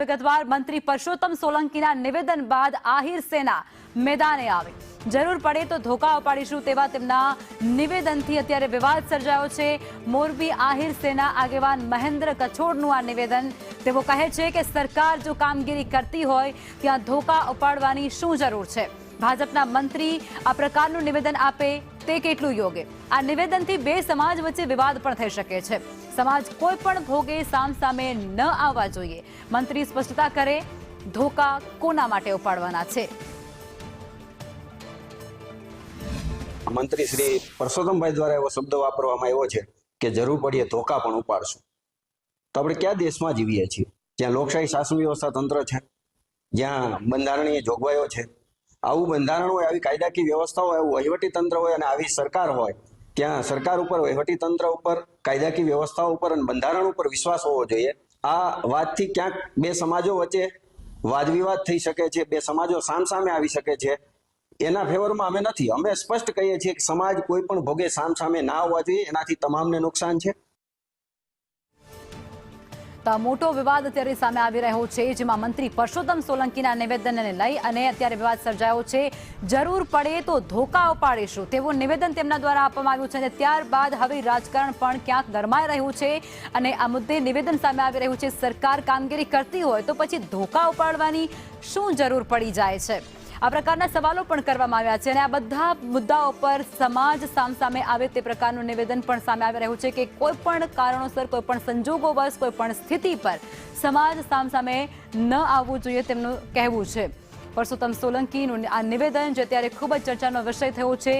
વિગતવાર મંત્રી પરસોત્તમ સોલંકીના નિવેદન બાદ આહિર સેના મેદાને આવી જરૂર પડે તો ધોકા ઉપાડીશું તેવા તેમના નિવેદનથી અત્યારે વિવાદ સર્જાયો છે। મોરબી આહિર સેના આગેવાન મહેન્દ્ર કછોડનું આ નિવેદન। તેઓ કહે છે કે સરકાર જો કામગીરી કરતી હોય ત્યાં ધોકા ઉપાડવાની શું જરૂર છે। ભાજપના મંત્રી આ પ્રકારનું નિવેદન આપે તે કેટલું યોગ્ય। આ નિવેદનથી બે સમાજ વચ્ચે વિવાદ પણ થઈ શકે છે। સમાજ કોઈ પણ ભોગે સામસામે ન આવવા જોઈએ। મંત્રી સ્પષ્ટતા કરે ધોકા કોના માટે ઉપાડવાના છે। મંત્રી શ્રી પરસોત્તમભાઈ દ્વારા એવો શબ્દ વાપરવામાં આવ્યો છે કે જરૂર પડીએ ધોકા પણ ઉપાડશું। તો આપણે કયા દેશમાં જીવીએ છીએ જ્યાં લોકશાહી શાસન વ્યવસ્થા તંત્ર છે, જ્યાં બંધારણીય જોગવાઈઓ છે। આવું બંધારણ હોય, આવી કાયદાકીય વ્યવસ્થા હોય, આવું વહીવટી તંત્ર હોય અને આવી સરકાર હોય, ત્યાં સરકાર ઉપર, વહીવટી તંત્ર ઉપર, કાયદાકીય વ્યવસ્થાઓ ઉપર અને બંધારણ ઉપર વિશ્વાસ હોવો જોઈએ। આ વાતથી ક્યાંક બે સમાજો વચ્ચે વાદ વિવાદ થઈ શકે છે, બે સમાજો સામસામે આવી શકે છે। એના ફેવરમાં અમે નથી। અમે સ્પષ્ટ કહીએ છીએ કે સમાજ કોઈ પણ ભોગે સામસામે ના આવવા જોઈએ, એનાથી તમામને નુકસાન છે। તો મોટો વિવાદ અત્યારે સામે આવી રહ્યો છે, જેમાં મંત્રી પરસોત્તમ સોલંકીના નિવેદનને લઈ અને અત્યારે વિવાદ સર્જાયો છે। જરૂર પડે તો ધોકા ઉપાડીશું તેવું નિવેદન તેમના દ્વારા આપવામાં આવ્યું છે અને ત્યારબાદ હવે રાજકારણ પણ ક્યાંક ગરમાઈ રહ્યું છે અને આ મુદ્દે નિવેદન સામે આવી રહ્યું છે। સરકાર કામગીરી કરતી હોય તો પછી ધોકા ઉપાડવાની શું જરૂર પડી જાય છે। આ પ્રકારના સવાલો પણ કરવામાં આવ્યા છે અને આ બધા મુદ્દાઓ પર સમાજ સામસામે આવે તે પ્રકારનું નિવેદન પણ સામે આવી રહ્યું છે કે કોઈ પણ કારણોસર, કોઈ પણ સંજોગોવશ, કોઈ પણ સ્થિતિ પર સમાજ સામસામે ન આવવું જોઈએ તેમનું કહેવું છે। પરસોત્તમ સોલંકીનું આ નિવેદન જે અત્યારે ખૂબ જ ચર્ચાનો વિષય થયો છે।